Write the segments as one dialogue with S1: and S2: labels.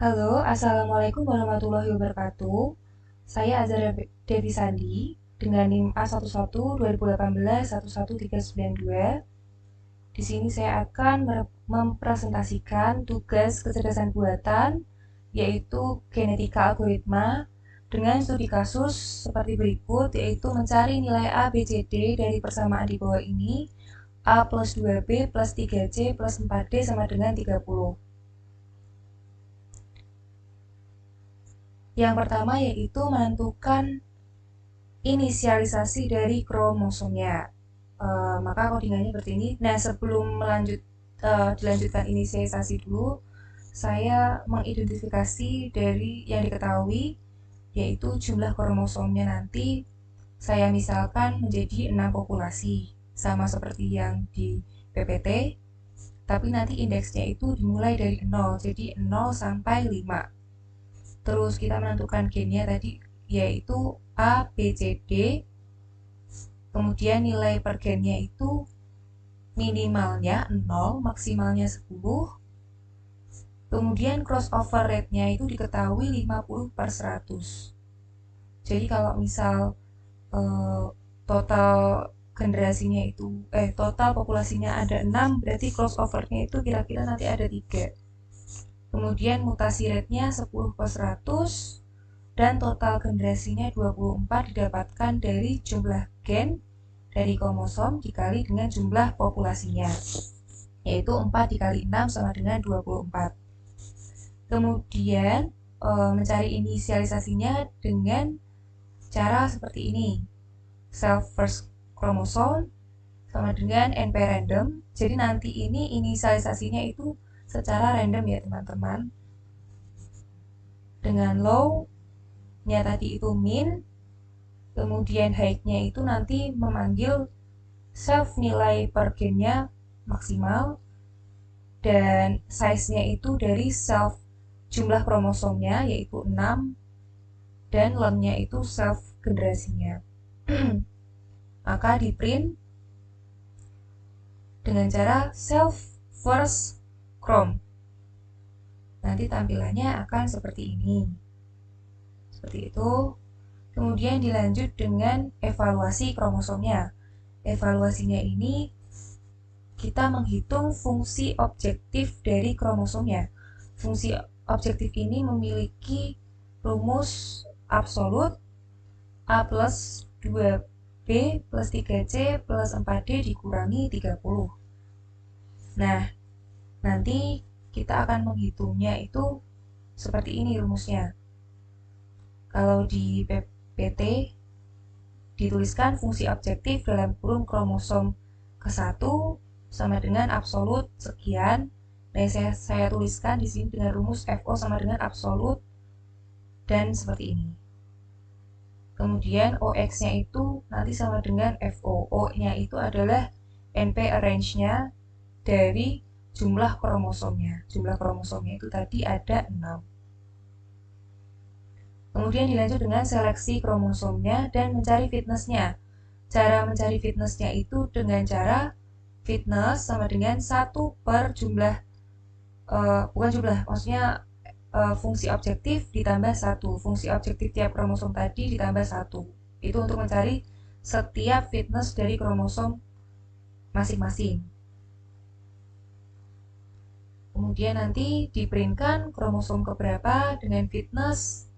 S1: Halo, Assalamualaikum warahmatullahi wabarakatuh. Saya Azara Devi Sandi dengan NIM A11 2018 11392. Di sini saya akan mempresentasikan tugas kecerdasan buatan yaitu genetika algoritma dengan studi kasus seperti berikut, yaitu mencari nilai A, B, C, D dari persamaan di bawah ini. A plus 2B plus 3C plus 4D sama dengan 30. Yang pertama yaitu menentukan inisialisasi dari kromosomnya. Maka codingannya seperti ini. Nah, sebelum dilanjutkan inisialisasi dulu, saya mengidentifikasi dari yang diketahui, yaitu jumlah kromosomnya nanti saya misalkan menjadi 6 populasi, sama seperti yang di PPT, tapi nanti indeksnya itu dimulai dari 0, jadi 0 sampai 5. Terus kita menentukan gennya tadi yaitu A, B, C, D. Kemudian nilai per gennya itu minimalnya 0, maksimalnya 10. Kemudian crossover rate-nya itu diketahui 50/100. Jadi kalau misal total generasinya itu total populasinya ada 6, berarti crossover-nya itu kira-kira nanti ada 3. Kemudian mutasi rate-nya 10/100 dan total generasinya 24 didapatkan dari jumlah gen dari kromosom dikali dengan jumlah populasinya, yaitu 4 dikali 6 sama dengan 24. Kemudian mencari inisialisasinya dengan cara seperti ini. Self first chromosome sama dengan NP random. Jadi nanti ini inisialisasinya itu secara random ya teman-teman. Dengan low-nya tadi itu min, kemudian height-nya itu nanti memanggil self nilai per gennya maksimal, dan size-nya itu dari self jumlah kromosomnya yaitu 6, dan len-nya itu self generasinya. Maka di print dengan cara self first chrome. Nanti tampilannya akan seperti ini. Seperti itu. Kemudian dilanjut dengan evaluasi kromosomnya. Evaluasinya ini kita menghitung fungsi objektif dari kromosomnya. Fungsi objektif ini memiliki rumus absolut A plus 2B plus 3C plus 4D dikurangi 30. Nah, nanti kita akan menghitungnya itu seperti ini rumusnya. Kalau di PPT dituliskan fungsi objektif dalam kurung kromosom ke-1 sama dengan absolut sekian. Nah, saya tuliskan di sini dengan rumus FO sama dengan absolut dan seperti ini. Kemudian OX-nya itu nanti sama dengan FO. O-nya itu adalah NP arrange-nya dari jumlah kromosomnya. Jumlah kromosomnya itu tadi ada 6. Kemudian dilanjut dengan seleksi kromosomnya dan mencari fitness-nya. Cara mencari fitness-nya itu dengan cara fitness sama dengan 1 per jumlah, bukan jumlah, maksudnya fungsi objektif ditambah 1. Fungsi objektif tiap kromosom tadi ditambah 1. Itu untuk mencari setiap fitness dari kromosom masing-masing. Kemudian nanti diprintkan kromosom keberapa dengan fitness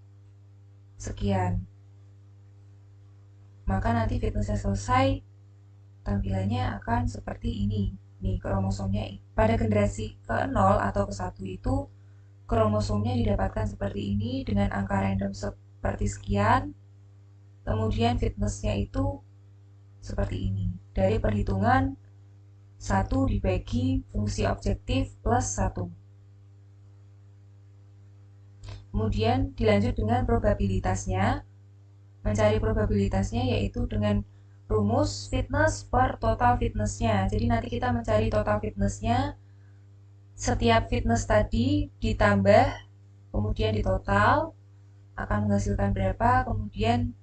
S1: sekian. Maka nanti fitnessnya selesai, tampilannya akan seperti ini. Nih kromosomnya pada generasi ke-0 atau ke-1 itu kromosomnya didapatkan seperti ini dengan angka random seperti sekian. Kemudian fitnessnya itu seperti ini. Dari perhitungan 1 dibagi fungsi objektif plus 1. Kemudian dilanjut dengan probabilitasnya. Mencari probabilitasnya yaitu dengan rumus fitness per total fitnessnya. Jadi nanti kita mencari total fitnessnya, setiap fitness tadi ditambah, kemudian ditotal akan menghasilkan berapa. Kemudian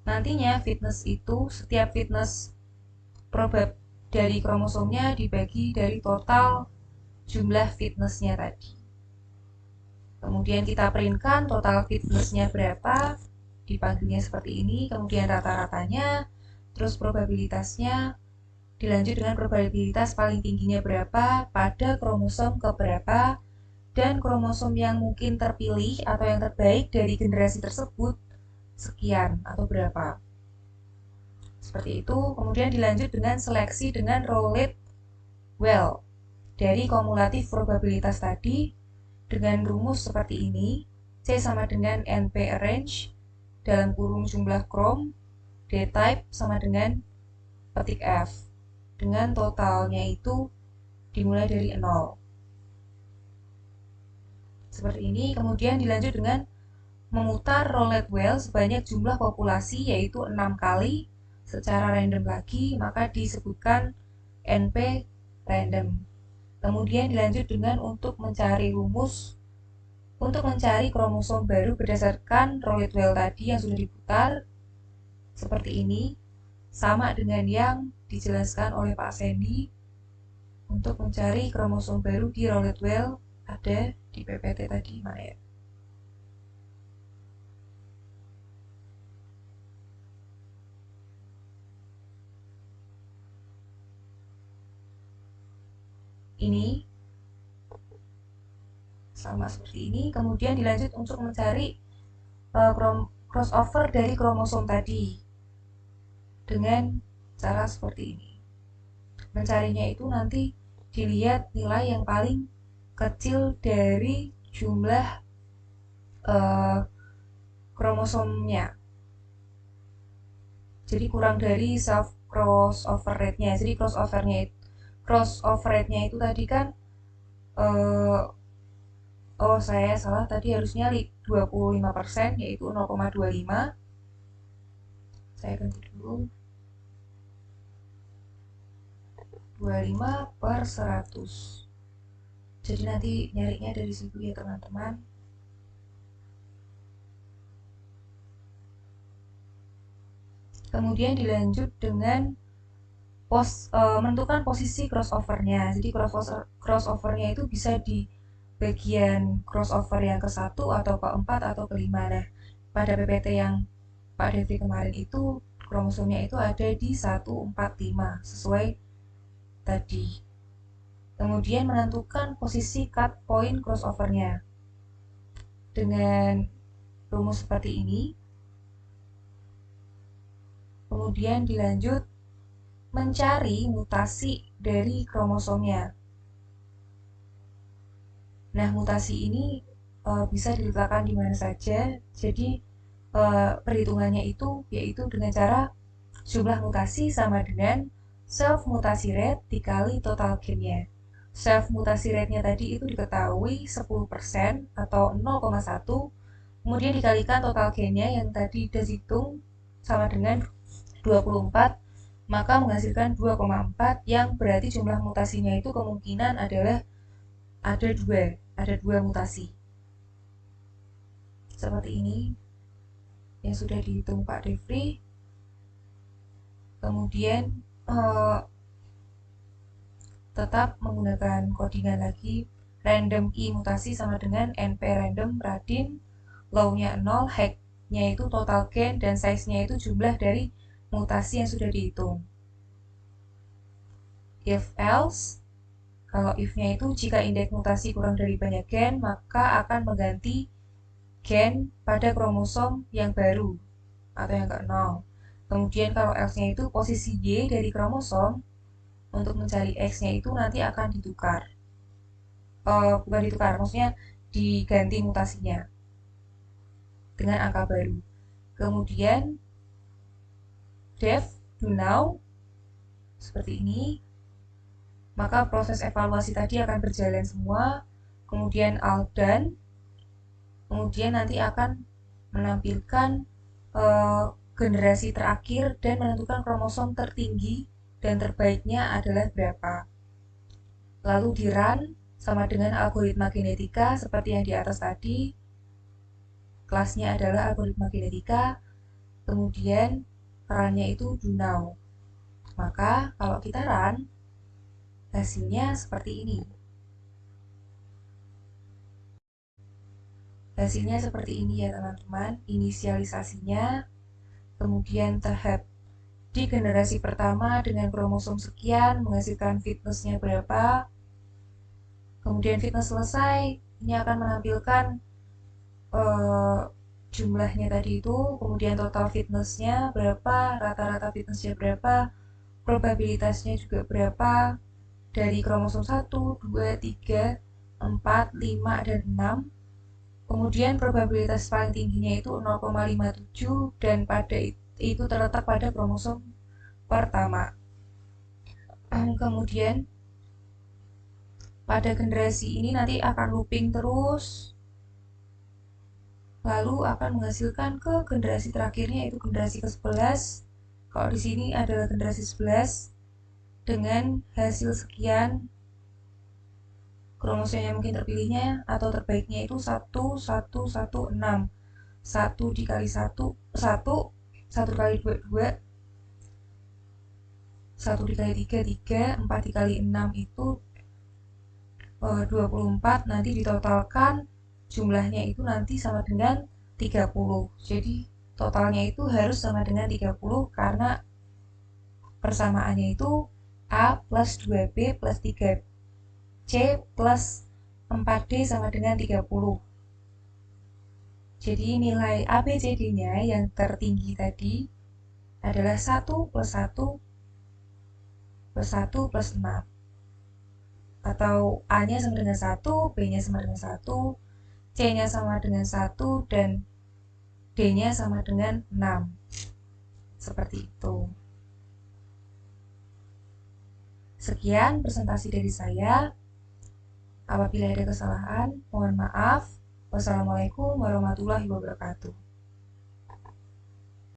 S1: nantinya fitness itu setiap fitness probab dari kromosomnya dibagi dari total jumlah fitnessnya tadi. Kemudian Kemudian kita printkan total fitnessnya berapa, dipanggilnya seperti ini, kemudian rata-ratanya, terus probabilitasnya, dilanjut dengan probabilitas paling tingginya berapa pada kromosom keberapa, dan kromosom yang mungkin terpilih atau yang terbaik dari generasi tersebut sekian atau berapa. Seperti itu, kemudian dilanjut dengan seleksi dengan Rowlett well dari kumulatif probabilitas tadi dengan rumus seperti ini. C sama dengan NP arrange dalam kurung jumlah krom, D type sama dengan petik F dengan totalnya itu dimulai dari 0. Seperti ini, kemudian dilanjut dengan memutar Rowlett well sebanyak jumlah populasi yaitu 6 kali secara random lagi, maka disebutkan NP random. Kemudian dilanjut dengan untuk mencari rumus untuk mencari kromosom baru berdasarkan Rowlett well tadi yang sudah diputar seperti ini, sama dengan yang dijelaskan oleh Pak Sandy. Untuk mencari kromosom baru di Rowlett well ada di PPT tadi, mana ya? Ini sama seperti ini. Kemudian dilanjut untuk mencari crossover dari kromosom tadi dengan cara seperti ini. Mencarinya itu nanti dilihat nilai yang paling kecil dari jumlah kromosomnya. Jadi kurang dari self crossover rate-nya. Jadi crossover rate-nya itu tadi kan oh saya salah, tadi harusnya 25% yaitu 0,25. Saya ganti dulu. 25/100. Jadi nanti nyarinya dari situ ya teman-teman. Kemudian dilanjut dengan menentukan posisi crossovernya. Jadi crossovernya itu bisa di bagian crossover yang ke-1 atau ke-4 atau ke-5. Nah, pada PPT yang Pak Devi kemarin itu kromosomnya itu ada di 145 sesuai tadi. Kemudian menentukan posisi cut point crossovernya dengan rumus seperti ini. Kemudian dilanjut mencari mutasi dari kromosomnya. Nah, mutasi ini bisa diletakkan di mana saja. Jadi perhitungannya itu yaitu dengan cara jumlah mutasi sama dengan self mutasi rate dikali total gain-nya. Self mutasi rate-nya tadi itu diketahui 10% atau 0,1, kemudian dikalikan total gain-nya yang tadi dihitung sama dengan 24, maka menghasilkan 2,4 yang berarti jumlah mutasinya itu kemungkinan adalah ada dua mutasi. Seperti ini yang sudah dihitung Pak Devri. Kemudian tetap menggunakan codingan lagi random i mutasi sama dengan np random radin, low-nya 0, hack-nya itu total gain, dan size-nya itu jumlah dari mutasi yang sudah dihitung. If else, kalau if-nya itu jika indeks mutasi kurang dari banyak gen, maka akan mengganti gen pada kromosom yang baru atau yang ke-0. Kemudian kalau else-nya itu posisi Y dari kromosom untuk mencari X-nya itu nanti akan ditukar. Bukan ditukar, maksudnya diganti mutasinya dengan angka baru. Kemudian def do now seperti ini. Maka proses evaluasi tadi akan berjalan semua. Kemudian all done. Kemudian nanti akan menampilkan generasi terakhir dan menentukan kromosom tertinggi dan terbaiknya adalah berapa. Lalu di run sama dengan algoritma genetika seperti yang di atas tadi. Kelasnya adalah algoritma genetika. Kemudian run-nya itu do now. Maka kalau kita run, hasilnya seperti ini. Hasilnya seperti ini ya teman-teman, inisialisasinya, kemudian tahap di generasi pertama dengan kromosom sekian menghasilkan fitnessnya berapa, kemudian fitness selesai, ini akan menampilkan eh, jumlahnya tadi itu, kemudian total fitnessnya berapa, rata-rata fitnessnya berapa, probabilitasnya juga berapa, dari kromosom 1, 2, 3, 4, 5, dan 6. Kemudian probabilitas paling tingginya itu 0,57 dan pada itu terletak pada kromosom pertama. Kemudian pada generasi ini nanti akan looping terus, lalu akan menghasilkan ke generasi terakhirnya yaitu generasi ke-11. Kalau di sini adalah generasi 11 dengan hasil sekian, kromosom yang mungkin terpilihnya atau terbaiknya itu 1116. 1 dikali 1, 1, 1 kali 2, 2, 1 dikali 3, 3, 4 dikali 6 itu 24, nanti ditotalkan jumlahnya itu nanti sama dengan 30. Jadi totalnya itu harus sama dengan 30 karena persamaannya itu A plus 2B plus 3C plus 4D sama dengan 30. Jadi nilai ABCD-nya yang tertinggi tadi adalah 1 plus 1 plus 1 plus 6. Atau A-nya sama dengan 1, B-nya sama dengan 1, C-nya sama dengan 1, dan D-nya sama dengan 6. Seperti itu. Sekian presentasi dari saya. Apabila ada kesalahan, mohon maaf. Wassalamualaikum warahmatullahi wabarakatuh.